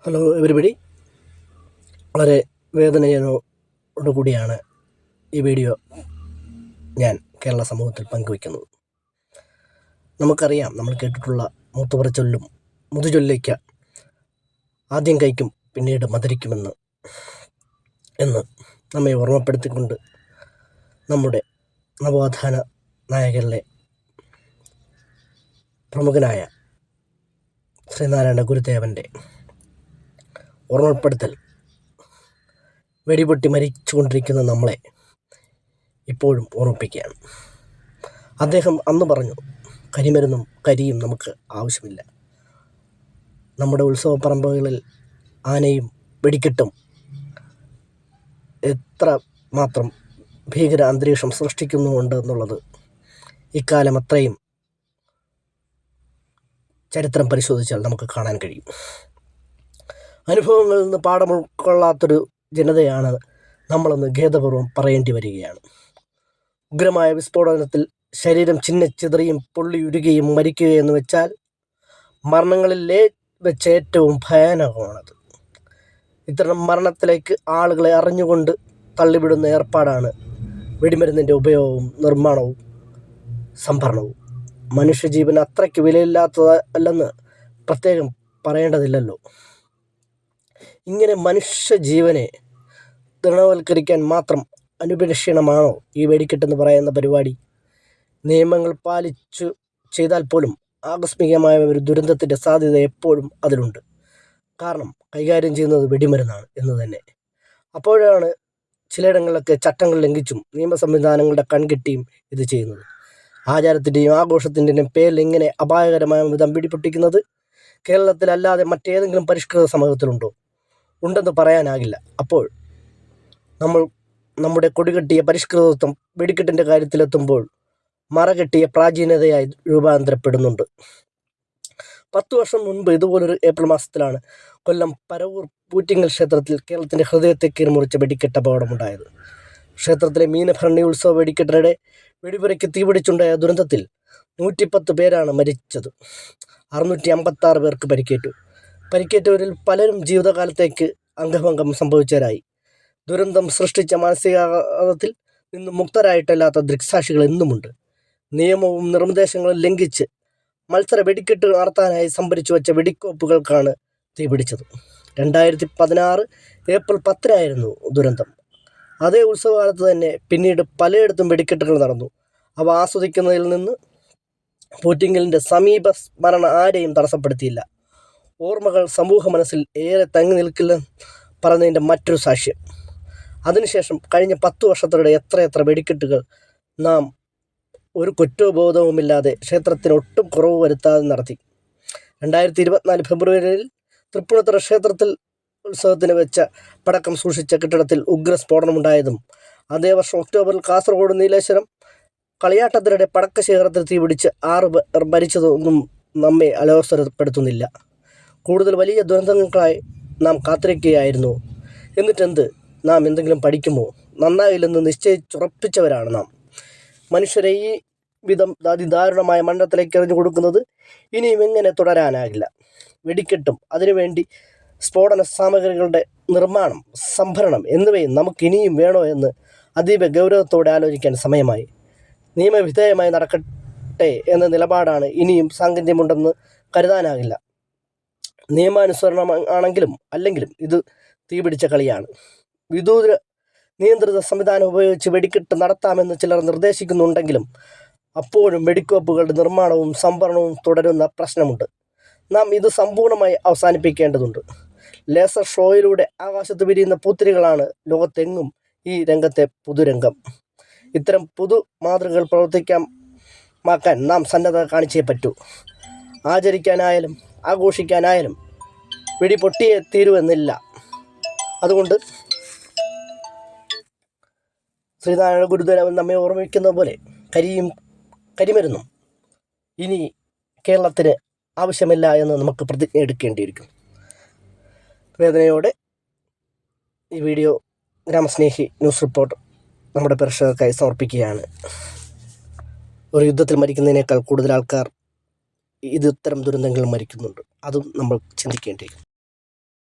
Hello everybody, വളരെ വേദനയോടുകൂടിയാണ് ഈ video ഞാൻ കേരള സമൂഹത്തിൽ പങ്കുവയ്ക്കുന്നത്. നമുക്കറിയാം, നമ്മൾ കേട്ടിട്ടുള്ള മൂത്തുപറച്ചൊല്ലും മുതുചൊല്ലിക്ക ആദ്യം കഴിക്കും പിന്നീട് മധുരിക്കുമെന്ന് എന്ന് നമ്മെ ഓർമ്മപ്പെടുത്തിക്കൊണ്ട് നമ്മുടെ നവോത്ഥാന നായകരിലെ പ്രമുഖനായ ശ്രീനാരായണ ഗുരുദേവൻ്റെ ഓർമ്മപ്പെടുത്തൽ വെടിപൊട്ടി മരിച്ചുകൊണ്ടിരിക്കുന്ന നമ്മളെ ഇപ്പോഴും ഓർമ്മിപ്പിക്കുകയാണ്. അദ്ദേഹം അന്ന് പറഞ്ഞു, കരിമരുന്നും കരിയും നമുക്ക് ആവശ്യമില്ല. നമ്മുടെ ഉത്സവപ്പറമ്പുകളിൽ ആനയും വെടിക്കെട്ടും എത്ര മാത്രം ഭീകര അന്തരീക്ഷം സൃഷ്ടിക്കുന്നുണ്ട് എന്നുള്ളത് ഇക്കാലം അത്രയും ചരിത്രം പരിശോധിച്ചാൽ നമുക്ക് കാണാൻ കഴിയും. അനുഭവങ്ങളിൽ നിന്ന് പാഠം ഉൾക്കൊള്ളാത്തൊരു ജനതയാണ് നമ്മളെന്ന് ഖേദപൂർവ്വം പറയേണ്ടി വരികയാണ്. ഉഗ്രമായ വിസ്ഫോടനത്തിൽ ശരീരം ചിന്നിച്ചിതറിയും പൊള്ളിയുരുകയും മരിക്കുകയെന്ന് വെച്ചാൽ മരണങ്ങളിലെ വെച്ച് ഏറ്റവും ഭയാനകമാണത്. ഇത്തരം മരണത്തിലേക്ക് ആളുകളെ അറിഞ്ഞുകൊണ്ട് തള്ളിവിടുന്ന ഏർപ്പാടാണ് വെടിമരുന്നിൻ്റെ ഉപയോഗവും നിർമ്മാണവും സംഭരണവും. മനുഷ്യജീവൻ അത്രയ്ക്ക് വിലയില്ലാത്തതല്ലെന്ന് പ്രത്യേകം പറയേണ്ടതില്ലല്ലോ. ഇങ്ങനെ മനുഷ്യജീവനെ തൃണവൽക്കരിക്കാൻ മാത്രം അനുപരിക്ഷീണമാണോ ഈ വെടിക്കെട്ടെന്ന് പറയുന്ന പരിപാടി? നിയമങ്ങൾ പാലിച്ചു ചെയ്താൽ പോലും ആകസ്മികമായ ഒരു ദുരന്തത്തിൻ്റെ സാധ്യത എപ്പോഴും അതിലുണ്ട്. കാരണം കൈകാര്യം ചെയ്യുന്നത് വെടിമരുന്നാണ് എന്ന് തന്നെ. അപ്പോഴാണ് ചിലയിടങ്ങളിലൊക്കെ ചട്ടങ്ങൾ ലംഘിച്ചും നിയമ സംവിധാനങ്ങളുടെ കൺകെട്ടിയും ഇത് ചെയ്യുന്നത്. ആചാരത്തിൻ്റെയും ആഘോഷത്തിൻ്റെയും പേരിൽ ഇങ്ങനെ അപായകരമായ വിധം വെടിപൊട്ടിക്കുന്നത് കേരളത്തിലല്ലാതെ മറ്റേതെങ്കിലും പരിഷ്കൃത സമൂഹത്തിലുണ്ടോ? ഉണ്ടെന്ന് പറയാനാകില്ല. അപ്പോൾ നമ്മൾ നമ്മുടെ കൊടികെട്ടിയ പരിഷ്കൃതത്വം വെടിക്കെട്ടിൻ്റെ കാര്യത്തിലെത്തുമ്പോൾ മറകെട്ടിയ പ്രാചീനതയായി രൂപാന്തരപ്പെടുന്നുണ്ട്. 10 വർഷം മുൻപ് ഇതുപോലൊരു ഏപ്രിൽ മാസത്തിലാണ് കൊല്ലം പരവൂർ പൂറ്റിങ്ങൽ ക്ഷേത്രത്തിൽ കേരളത്തിൻ്റെ ഹൃദയത്തെ കീറിമുറിച്ച വെടിക്കെട്ട് അപകടമുണ്ടായത്. ക്ഷേത്രത്തിലെ മീനഭരണി ഉത്സവ വെടിക്കെട്ടിനിടെ വെടിപുരയ്ക്ക് തീപിടിച്ചുണ്ടായ ദുരന്തത്തിൽ 110 പേരാണ് മരിച്ചത്. 656 പേർക്ക് പരിക്കേറ്റു. പരിക്കേറ്റവരിൽ പലരും ജീവിതകാലത്തേക്ക് അംഗഭംഗം സംഭവിച്ചവരായി. ദുരന്തം സൃഷ്ടിച്ച മാനസികാഘാതത്തിൽ നിന്നും മുക്തരായിട്ടല്ലാത്ത ദൃക്സാക്ഷികൾ എന്നുമുണ്ട്. നിയമവും നിർദ്ദേശങ്ങളും ലംഘിച്ച് മത്സര വെടിക്കെട്ട് നടത്താനായി സംഭരിച്ചു വച്ച വെടിക്കോപ്പുകൾക്കാണ് തീപിടിച്ചത്. 2016 ഏപ്രിൽ 10 ദുരന്തം. അതേ ഉത്സവകാലത്ത് തന്നെ പിന്നീട് പലയിടത്തും വെടിക്കെട്ടുകൾ നടന്നു. അവ ആസ്വദിക്കുന്നതിൽ നിന്ന് പൂറ്റിങ്ങലിൻ്റെ സമീപ സ്മരണ ആരെയും തടസ്സപ്പെടുത്തിയില്ല. ഓർമ്മകൾ സമൂഹ മനസ്സിൽ ഏറെ തങ്ങി നിൽക്കില്ലെന്ന് പറഞ്ഞതിൻ്റെ മറ്റൊരു സാക്ഷ്യം. അതിനുശേഷം കഴിഞ്ഞ 10 വർഷത്തിനിടെ എത്രയെത്ര വെടിക്കെട്ടുകൾ നാം ഒരു കുറ്റബോധവുമില്ലാതെ ക്ഷേത്രത്തിന് ഒട്ടും കുറവ് വരുത്താതെ നടത്തി. 2024 ഫെബ്രുവരിയിൽ തൃപ്പൂണിത്തുറ ക്ഷേത്രത്തിൽ ഉത്സവത്തിന് വെച്ച പടക്കം സൂക്ഷിച്ച കെട്ടിടത്തിൽ ഉഗ്രസ്ഫോടനമുണ്ടായതും അതേ വർഷം ഒക്ടോബറിൽ കാസർഗോഡ് നീലേശ്വരം കളിയാട്ടത്തിനിടെ പടക്കശേഖരത്തിൽ തീപിടിച്ച് 6 പേർ മരിച്ചതൊന്നും നമ്മെ അലോസരപ്പെടുത്തുന്നില്ല. കൂടുതൽ വലിയ ദുരന്തങ്ങൾക്കായി നാം കാത്തിരിക്കുകയായിരുന്നു. എന്നിട്ടെന്ത്? നാം എന്തെങ്കിലും പഠിക്കുമോ? നന്നായില്ലെന്ന് നിശ്ചയിച്ചുറപ്പിച്ചവരാണ് നാം. മനുഷ്യരെ ഈ വിധം അതിദാരുണമായ മരണത്തിലേക്ക് എറിഞ്ഞു കൊടുക്കുന്നത് ഇനിയും എങ്ങനെ തുടരാനാകില്ല. വെടിക്കെട്ടും അതിനുവേണ്ടി സ്ഫോടന സാമഗ്രികളുടെ നിർമ്മാണം, സംഭരണം എന്നിവയും നമുക്കിനിയും വേണോ എന്ന് അതീവ ഗൗരവത്തോടെ ആലോചിക്കാൻ സമയമായി. നിയമവിധേയമായി നടക്കട്ടെ എന്ന നിലപാടാണ് ഇനിയും സാങ്കത്യമുണ്ടെന്ന് കരുതാനാകില്ല. നിയമാനുസരണം ആണെങ്കിലും അല്ലെങ്കിലും ഇത് തീപിടിച്ച കളിയാണ്. വിദൂര നിയന്ത്രിത സംവിധാനം ഉപയോഗിച്ച് വെടിക്കെട്ട് നടത്താമെന്ന് ചിലർ നിർദ്ദേശിക്കുന്നുണ്ടെങ്കിലും അപ്പോഴും വെടിക്കോപ്പുകളുടെ നിർമ്മാണവും സംഭരണവും തുടരുന്ന പ്രശ്നമുണ്ട്. നാം ഇത് സമ്പൂർണ്ണമായി അവസാനിപ്പിക്കേണ്ടതുണ്ട്. ലേസർ ഷോയിലൂടെ ആകാശത്ത് വിരിയുന്ന പൂത്തിരികളാണ് ലോകത്തെങ്ങും ഈ രംഗത്തെ പുതുരംഗം. ഇത്തരം പുതു മാതൃകകൾ പ്രവർത്തിക്കാമാക്കാൻ നാം സന്നദ്ധത കാണിച്ചേ പറ്റൂ. ആചരിക്കാനായാലും ആഘോഷിക്കാനായാലും വെടി പൊട്ടിയേ തീരുവെന്നില്ല. അതുകൊണ്ട് ശ്രീനാരായണ ഗുരുദേവൻ നമ്മെ ഓർമ്മിക്കുന്ന പോലെ കരിമരുന്നും ഇനി കേരളത്തിന് ആവശ്യമില്ല എന്ന് നമുക്ക് പ്രതിജ്ഞ എടുക്കേണ്ടിയിരിക്കും. വേദനയോടെ ഈ വീഡിയോ ഗ്രാമസ്നേഹി ന്യൂസ് റിപ്പോർട്ട് നമ്മുടെ പ്രേക്ഷകർക്കായി സമർപ്പിക്കുകയാണ്. ഒരു യുദ്ധത്തിൽ മരിക്കുന്നതിനേക്കാൾ കൂടുതൽ ആൾക്കാർ ഇത്തരം ദുരന്തങ്ങൾ മരിക്കുന്നുണ്ട്. അതും നമ്മൾ ചിന്തിക്കേണ്ടിയിരിക്കും.